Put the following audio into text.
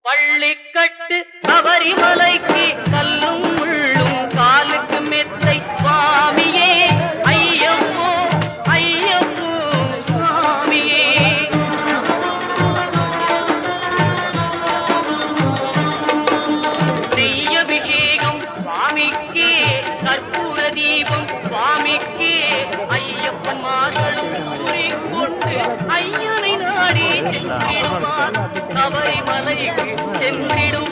பள்ளிக்கட்டு சபரிமலைக்கு கல்லும் முள்ளும் காலுக்கு மெத்தை சுவாமியே ஐயப்போ ஐயப்போ சுவாமியே. நெய்யபிஷேகம் சுவாமிக்கே கற்பூர தீபம் சுவாமிக்கே ஐயப்பன் மார்களும் கூறிக்கொண்டு ஐயனை நாடி சென்றிடுவான் சபரிமலைக்கு சென்றிடும்